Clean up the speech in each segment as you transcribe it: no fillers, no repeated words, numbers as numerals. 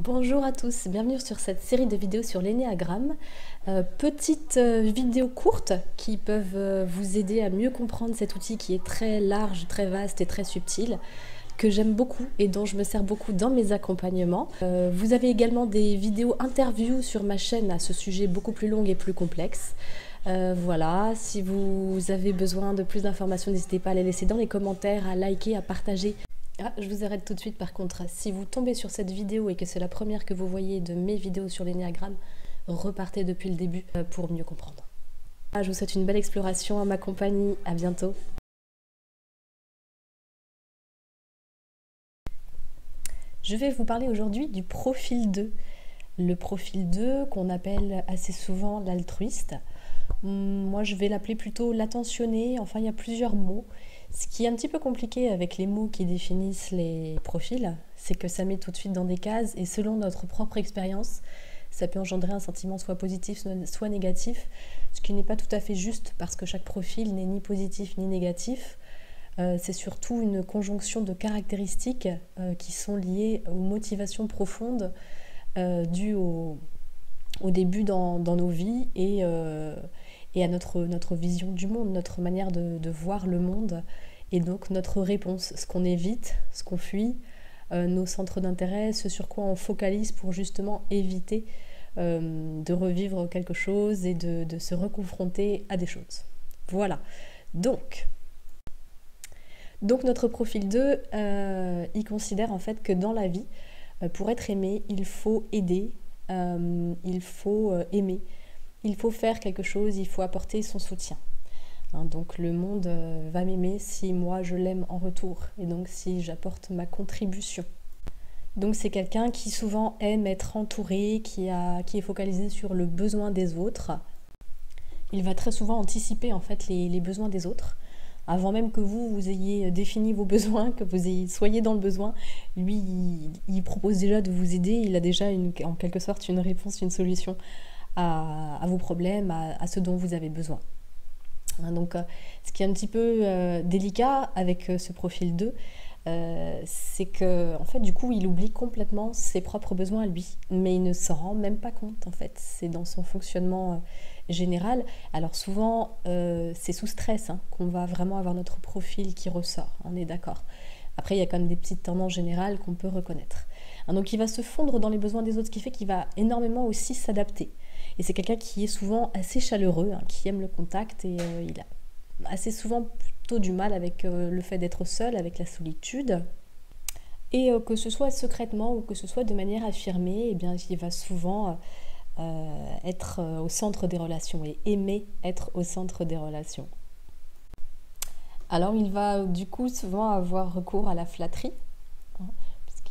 Bonjour à tous, bienvenue sur cette série de vidéos sur l'énéagramme. Petites vidéos courtes qui peuvent vous aider à mieux comprendre cet outil qui est très large, très vaste et très subtil, que j'aime beaucoup et dont je me sers beaucoup dans mes accompagnements. Vous avez également des vidéos interviews sur ma chaîne à ce sujet beaucoup plus long et plus complexe. Voilà, si vous avez besoin de plus d'informations, n'hésitez pas à les laisser dans les commentaires, à liker, à partager. Ah, je vous arrête tout de suite par contre, si vous tombez sur cette vidéo et que c'est la première que vous voyez de mes vidéos sur l'énéagramme, repartez depuis le début pour mieux comprendre. Je vous souhaite une belle exploration en ma compagnie, à bientôt. Je vais vous parler aujourd'hui du profil 2. Le profil 2 qu'on appelle assez souvent l'altruiste. Moi je vais l'appeler plutôt l'attentionné, enfin il y a plusieurs mots. Ce qui est un petit peu compliqué avec les mots qui définissent les profils, c'est que ça met tout de suite dans des cases et selon notre propre expérience, ça peut engendrer un sentiment soit positif soit négatif, ce qui n'est pas tout à fait juste parce que chaque profil n'est ni positif ni négatif. C'est surtout une conjonction de caractéristiques qui sont liées aux motivations profondes dues au début dans nos vies et à notre vision du monde, notre manière de voir le monde et donc notre réponse, ce qu'on évite, ce qu'on fuit, nos centres d'intérêt, ce sur quoi on focalise pour justement éviter de revivre quelque chose et de se reconfronter à des choses. Voilà, donc notre profil 2, il considère en fait que dans la vie, pour être aimé, il faut aider, il faut aimer. Il faut faire quelque chose, il faut apporter son soutien. Donc le monde va m'aimer si moi je l'aime en retour et donc si j'apporte ma contribution. Donc c'est quelqu'un qui souvent aime être entouré, qui est focalisé sur le besoin des autres. Il va très souvent anticiper en fait les besoins des autres. Avant même que vous ayez défini vos besoins, que vous soyez dans le besoin, lui il propose déjà de vous aider, il a déjà en quelque sorte une réponse, une solution à vos problèmes, à ce dont vous avez besoin. Donc, ce qui est un petit peu délicat avec ce profil 2, c'est que en fait, du coup, il oublie complètement ses propres besoins à lui, mais il ne s'en rend même pas compte, en fait. C'est dans son fonctionnement général. Alors souvent, c'est sous stress qu'on va vraiment avoir notre profil qui ressort, on est d'accord. Après, il y a quand même des petites tendances générales qu'on peut reconnaître. Donc, il va se fondre dans les besoins des autres, ce qui fait qu'il va énormément aussi s'adapter. Et c'est quelqu'un qui est souvent assez chaleureux, qui aime le contact et il a assez souvent plutôt du mal avec le fait d'être seul, avec la solitude. Et que ce soit secrètement ou que ce soit de manière affirmée, eh bien, il va souvent être au centre des relations et aimer être au centre des relations. Alors il va du coup souvent avoir recours à la flatterie.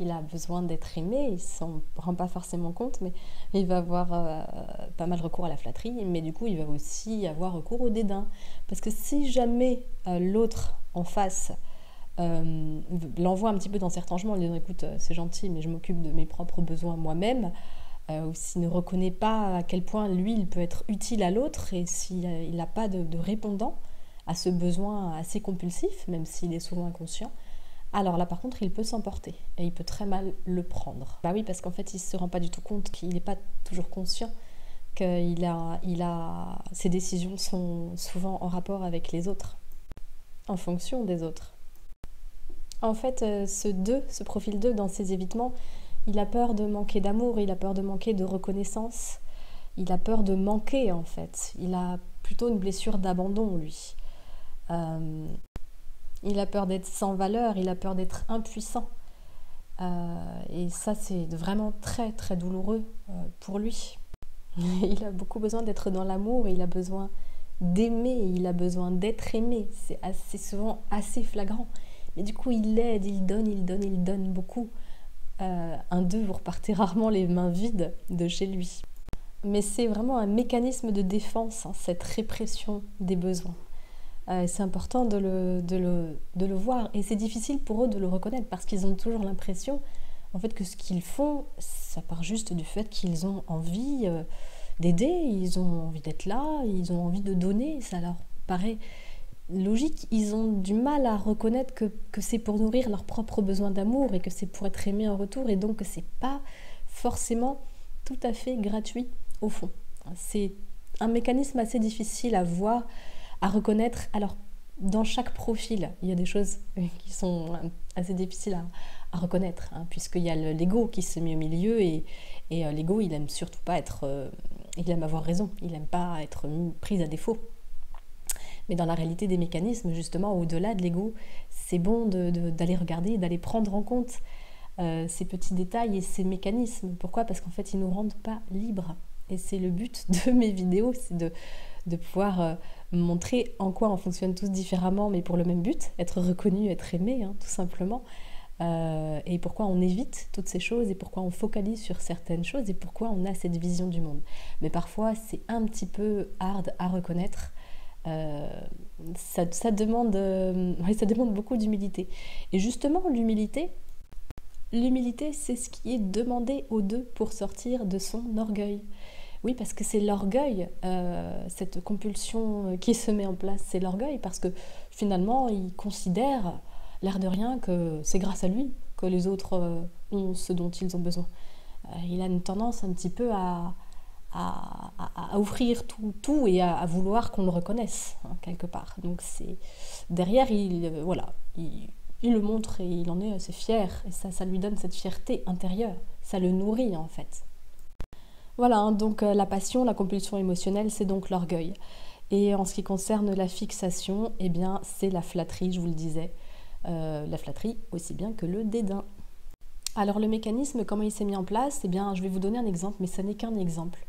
Il a besoin d'être aimé, il ne s'en rend pas forcément compte, mais il va avoir pas mal recours à la flatterie, mais du coup il va aussi avoir recours au dédain. Parce que si jamais l'autre en face l'envoie un petit peu dans ses retangements en lui disant écoute c'est gentil mais je m'occupe de mes propres besoins moi-même, ou s'il ne reconnaît pas à quel point lui il peut être utile à l'autre et s'il n'a pas de répondant à ce besoin assez compulsif, même s'il est souvent inconscient, alors là par contre il peut s'emporter et il peut très mal le prendre. Bah oui, parce qu'en fait il ne se rend pas du tout compte qu'il n'est pas toujours conscient que ses décisions sont souvent en rapport avec les autres, en fonction des autres. En fait ce profil 2 dans ses évitements, il a peur de manquer d'amour, il a peur de manquer de reconnaissance, il a peur de manquer en fait. Il a plutôt une blessure d'abandon lui. Il a peur d'être sans valeur, il a peur d'être impuissant. Et ça, c'est vraiment très, très douloureux pour lui. Il a beaucoup besoin d'être dans l'amour, il a besoin d'aimer, il a besoin d'être aimé. C'est souvent assez flagrant. Mais du coup, il aide, il donne beaucoup. Un 2, vous repartez rarement les mains vides de chez lui. Mais c'est vraiment un mécanisme de défense, cette répression des besoins. C'est important de le voir et c'est difficile pour eux de le reconnaître parce qu'ils ont toujours l'impression en fait, que ce qu'ils font, ça part juste du fait qu'ils ont envie d'aider, ils ont envie d'être là, ils ont envie de donner, ça leur paraît logique. Ils ont du mal à reconnaître que c'est pour nourrir leurs propres besoins d'amour et que c'est pour être aimé en retour et donc que c'est pas forcément tout à fait gratuit au fond. C'est un mécanisme assez difficile à voir, à reconnaître. Alors, dans chaque profil, il y a des choses qui sont assez difficiles à reconnaître, hein, puisqu'il y a l'ego qui se met au milieu et l'ego, il aime surtout pas être... il aime avoir raison, il aime pas être pris à défaut. Mais dans la réalité des mécanismes, justement, au-delà de l'ego, c'est bon d'aller regarder, d'aller prendre en compte ces petits détails et ces mécanismes. Pourquoi ? Parce qu'en fait, ils ne nous rendent pas libres. Et c'est le but de mes vidéos, c'est de pouvoir montrer en quoi on fonctionne tous différemment, mais pour le même but, être reconnu, être aimé, hein, tout simplement. Et pourquoi on évite toutes ces choses et pourquoi on focalise sur certaines choses et pourquoi on a cette vision du monde. Mais parfois, c'est un petit peu hard à reconnaître. Ça demande beaucoup d'humilité. Et justement, l'humilité, c'est ce qui est demandé aux deux pour sortir de son orgueil. Oui, parce que c'est l'orgueil, cette compulsion qui se met en place, c'est l'orgueil, parce que finalement, il considère, l'air de rien, que c'est grâce à lui que les autres ont ce dont ils ont besoin. Il a une tendance un petit peu à offrir tout et à vouloir qu'on le reconnaisse, hein, quelque part. Donc derrière, il le montre et il en est assez fier, et ça lui donne cette fierté intérieure, ça le nourrit en fait. Voilà, hein, donc la passion, la compulsion émotionnelle, c'est donc l'orgueil. Et en ce qui concerne la fixation, eh bien, c'est la flatterie, je vous le disais. La flatterie aussi bien que le dédain. Alors le mécanisme, comment il s'est mis en place ? Eh bien, je vais vous donner un exemple, mais ce n'est qu'un exemple.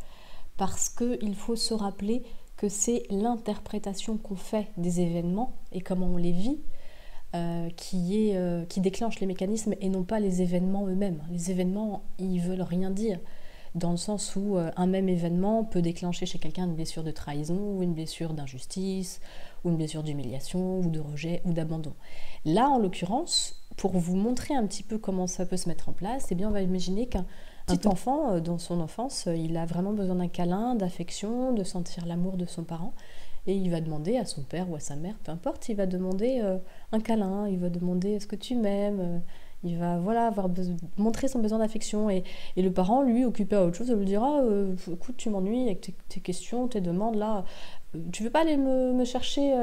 Parce qu'il faut se rappeler que c'est l'interprétation qu'on fait des événements et comment on les vit qui déclenche les mécanismes et non pas les événements eux-mêmes. Les événements, ils veulent rien dire, dans le sens où un même événement peut déclencher chez quelqu'un une blessure de trahison, ou une blessure d'injustice, ou une blessure d'humiliation, ou de rejet, ou d'abandon. Là, en l'occurrence, pour vous montrer un petit peu comment ça peut se mettre en place, eh bien, on va imaginer qu'un petit enfant, dans son enfance, il a vraiment besoin d'un câlin, d'affection, de sentir l'amour de son parent. Et il va demander à son père ou à sa mère, peu importe, il va demander un câlin, il va demander est-ce que tu m'aimes, il va montrer son besoin d'affection. Et le parent, lui, occupé à autre chose, lui dira écoute, tu m'ennuies avec tes questions, tes demandes là, tu veux pas aller me chercher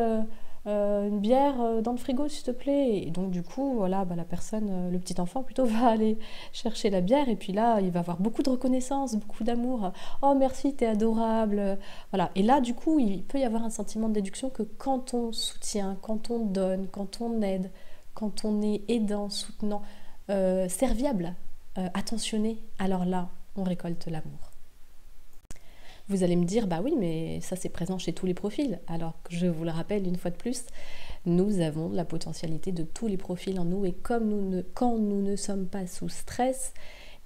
une bière dans le frigo s'il te plaît. Et donc du coup voilà, la personne, le petit enfant plutôt, va aller chercher la bière et puis là il va avoir beaucoup de reconnaissance, beaucoup d'amour. Oh merci, t'es adorable. Voilà. Et là du coup il peut y avoir un sentiment de déduction que quand on soutient, quand on donne, quand on aide, quand on est aidant, soutenant, serviable, attentionné, alors là on récolte l'amour. Vous allez me dire, bah oui, mais ça c'est présent chez tous les profils. Alors que je vous le rappelle une fois de plus, nous avons la potentialité de tous les profils en nous et quand nous ne sommes pas sous stress,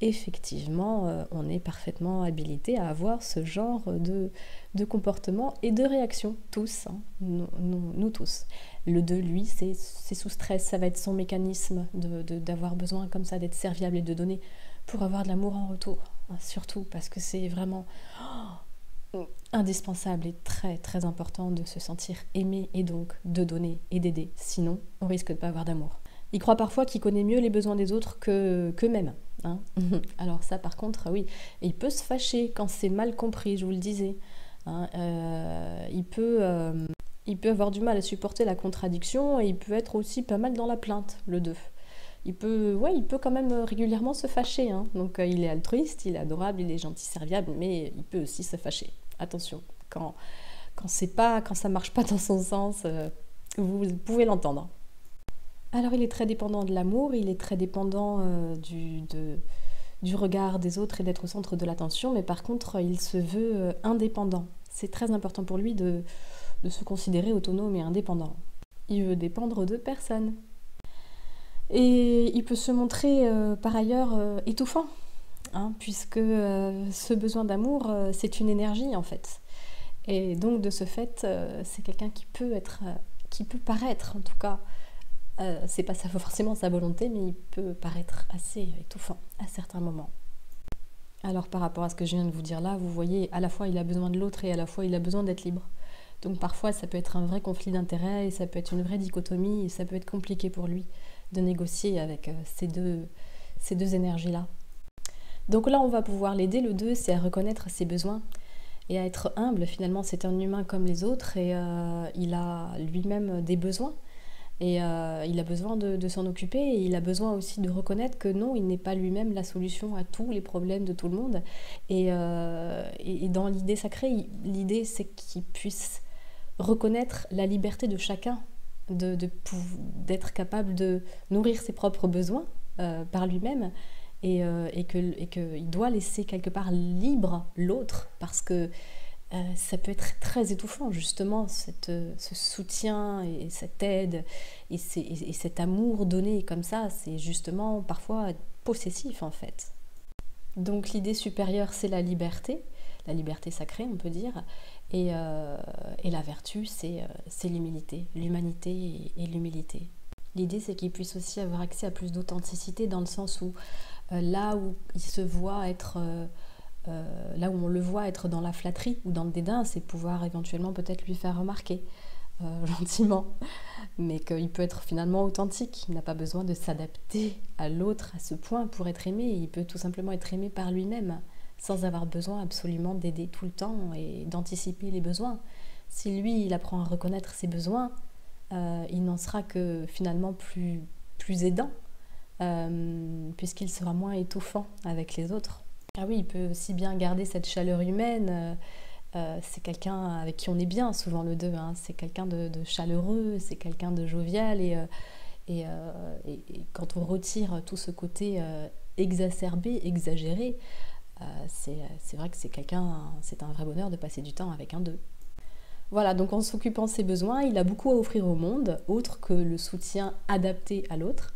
effectivement, on est parfaitement habilité à avoir ce genre de comportement et de réaction, tous, hein, nous tous. Le 2, lui, c'est sous stress, ça va être son mécanisme d'avoir besoin comme ça d'être serviable et de donner pour avoir de l'amour en retour, hein, surtout parce que c'est vraiment indispensable et très très important de se sentir aimé et donc de donner et d'aider, sinon on risque de ne pas avoir d'amour. Il croit parfois qu'il connaît mieux les besoins des autres qu'eux-mêmes. Hein. Alors ça par contre, oui, et il peut se fâcher quand c'est mal compris, je vous le disais. Hein. Il peut avoir du mal à supporter la contradiction et il peut être aussi pas mal dans la plainte, le 2. Il peut quand même régulièrement se fâcher. Hein. Donc il est altruiste, il est adorable, il est gentil, serviable, mais il peut aussi se fâcher. Attention, quand ça marche pas dans son sens, vous pouvez l'entendre. Alors il est très dépendant de l'amour, il est très dépendant du regard des autres et d'être au centre de l'attention, mais par contre il se veut indépendant. C'est très important pour lui de se considérer autonome et indépendant. Il veut dépendre de personne. Et il peut se montrer par ailleurs étouffant, hein, puisque ce besoin d'amour, c'est une énergie en fait. Et donc de ce fait, c'est quelqu'un qui peut paraître en tout cas, c'est pas forcément sa volonté, mais il peut paraître assez étouffant à certains moments. Alors par rapport à ce que je viens de vous dire là, vous voyez, à la fois il a besoin de l'autre et à la fois il a besoin d'être libre. Donc parfois ça peut être un vrai conflit d'intérêts et ça peut être une vraie dichotomie et ça peut être compliqué pour lui de négocier avec ces deux énergies-là. Donc là, on va pouvoir l'aider. Le 2, c'est à reconnaître ses besoins et à être humble. Finalement, c'est un humain comme les autres et il a lui-même des besoins. Et il a besoin de s'en occuper et il a besoin aussi de reconnaître que non, il n'est pas lui-même la solution à tous les problèmes de tout le monde. Et dans l'idée sacrée, l'idée c'est qu'il puisse reconnaître la liberté de chacun, d'être capable de nourrir ses propres besoins par lui-même et qu'il doit laisser quelque part libre l'autre parce que ça peut être très étouffant justement ce soutien et cette aide et cet amour donné comme ça, c'est justement parfois possessif en fait. Donc l'idée supérieure c'est la liberté sacrée on peut dire, et la vertu c'est l'humanité et l'humilité. L'idée c'est qu'il puisse aussi avoir accès à plus d'authenticité dans le sens où là où il se voit être... là où on le voit être dans la flatterie ou dans le dédain, c'est pouvoir éventuellement peut-être lui faire remarquer gentiment, mais qu'il peut être finalement authentique. Il n'a pas besoin de s'adapter à l'autre à ce point pour être aimé. Il peut tout simplement être aimé par lui-même, sans avoir besoin absolument d'aider tout le temps et d'anticiper les besoins. Si lui, il apprend à reconnaître ses besoins, il n'en sera que finalement plus aidant, puisqu'il sera moins étouffant avec les autres. Ah oui, il peut aussi bien garder cette chaleur humaine. C'est quelqu'un avec qui on est bien, souvent le 2. Hein. C'est quelqu'un de chaleureux, c'est quelqu'un de jovial. Et quand on retire tout ce côté exacerbé, exagéré, c'est vrai que c'est un vrai bonheur de passer du temps avec un 2. Voilà, donc en s'occupant de ses besoins, il a beaucoup à offrir au monde, autre que le soutien adapté à l'autre.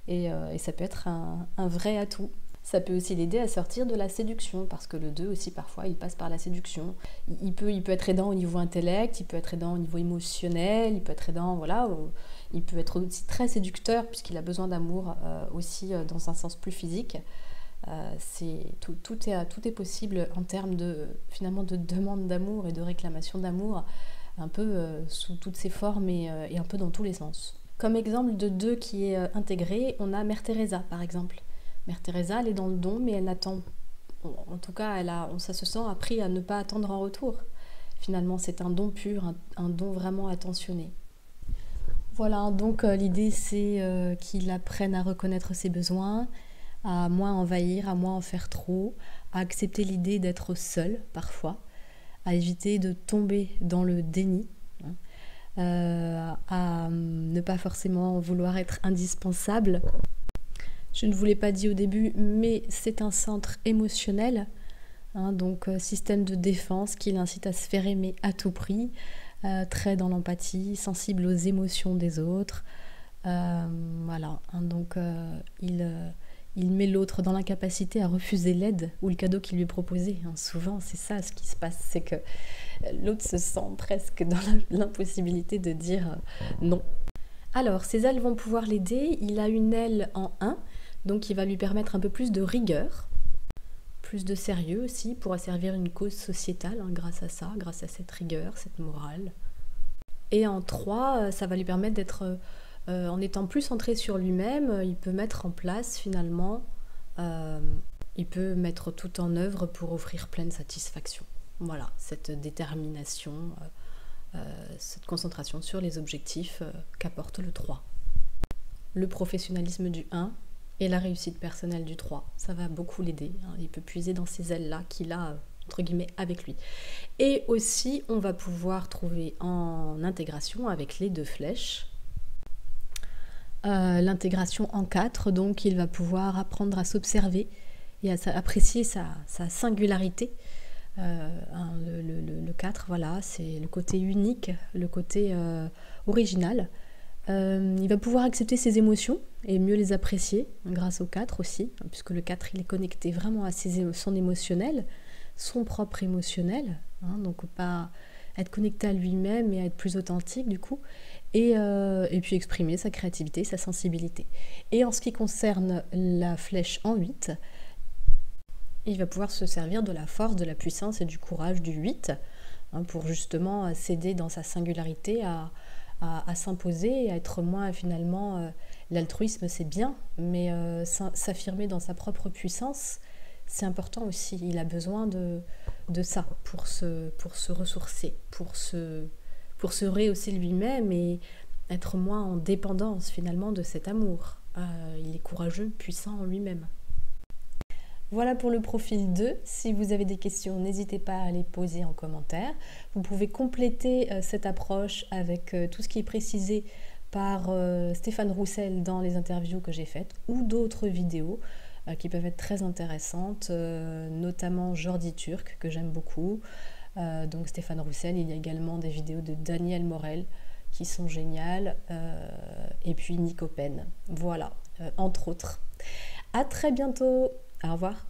Et ça peut être un vrai atout. Ça peut aussi l'aider à sortir de la séduction, parce que le 2 aussi, parfois, il passe par la séduction. Il peut être aidant au niveau intellect, il peut être aidant au niveau émotionnel, il peut être aidant, voilà, il peut être aussi très séducteur, puisqu'il a besoin d'amour aussi dans un sens plus physique. Tout est possible en termes finalement de demande d'amour et de réclamation d'amour, un peu sous toutes ses formes et un peu dans tous les sens. Comme exemple de 2 qui est intégré, on a Mère Teresa, par exemple. Mère Teresa, elle est dans le don, mais elle n'attend... En tout cas, ça se sent appris à ne pas attendre en retour. Finalement, c'est un don pur, un don vraiment attentionné. Voilà, donc l'idée, c'est qu'il apprenne à reconnaître ses besoins, à moins envahir, à moins en faire trop, à accepter l'idée d'être seul, parfois, à éviter de tomber dans le déni, à ne pas forcément vouloir être indispensable. Je ne vous l'ai pas dit au début, mais c'est un centre émotionnel, donc système de défense qui l'incite à se faire aimer à tout prix, très dans l'empathie, sensible aux émotions des autres. Voilà, donc il met l'autre dans l'incapacité à refuser l'aide ou le cadeau qui lui est proposé. Souvent, c'est ça ce qui se passe, c'est que l'autre se sent presque dans l'impossibilité de dire non. Alors, ces ailes vont pouvoir l'aider. Il a une aile en 1, donc qui va lui permettre un peu plus de rigueur, plus de sérieux aussi. Il pourra servir une cause sociétale grâce à ça, grâce à cette rigueur, cette morale. Et en 3, ça va lui permettre d'être, en étant plus centré sur lui-même, il peut mettre en place finalement, il peut mettre tout en œuvre pour offrir pleine satisfaction. Voilà, cette détermination, cette concentration sur les objectifs qu'apporte le 3. Le professionnalisme du 1 et la réussite personnelle du 3, ça va beaucoup l'aider. Il peut puiser dans ces ailes-là qu'il a, entre guillemets, avec lui. Et aussi, on va pouvoir trouver en intégration avec les 2 flèches, l'intégration en 4, donc il va pouvoir apprendre à s'observer et à apprécier sa singularité. Le 4, voilà, c'est le côté unique, le côté original. Il va pouvoir accepter ses émotions et mieux les apprécier grâce au 4 aussi, puisque le 4 il est connecté vraiment à son émotionnel, son propre émotionnel, donc pas être connecté à lui-même et à être plus authentique du coup, et puis exprimer sa créativité, sa sensibilité. Et en ce qui concerne la flèche en 8, il va pouvoir se servir de la force, de la puissance et du courage du 8 pour justement s'aider dans sa singularité à s'imposer, à être moins finalement... l'altruisme c'est bien, mais s'affirmer dans sa propre puissance, c'est important aussi. Il a besoin de ça pour se ressourcer, pour se rehausser lui-même et être moins en dépendance finalement de cet amour. Il est courageux, puissant en lui-même. Voilà pour le profil 2. Si vous avez des questions, n'hésitez pas à les poser en commentaire. Vous pouvez compléter cette approche avec tout ce qui est précisé par Stéphane Roussel dans les interviews que j'ai faites ou d'autres vidéos qui peuvent être très intéressantes, notamment Jordi Turc que j'aime beaucoup. Donc Stéphane Roussel, il y a également des vidéos de Daniel Morel qui sont géniales et puis Nico Pen. Voilà, entre autres. À très bientôt. Au revoir.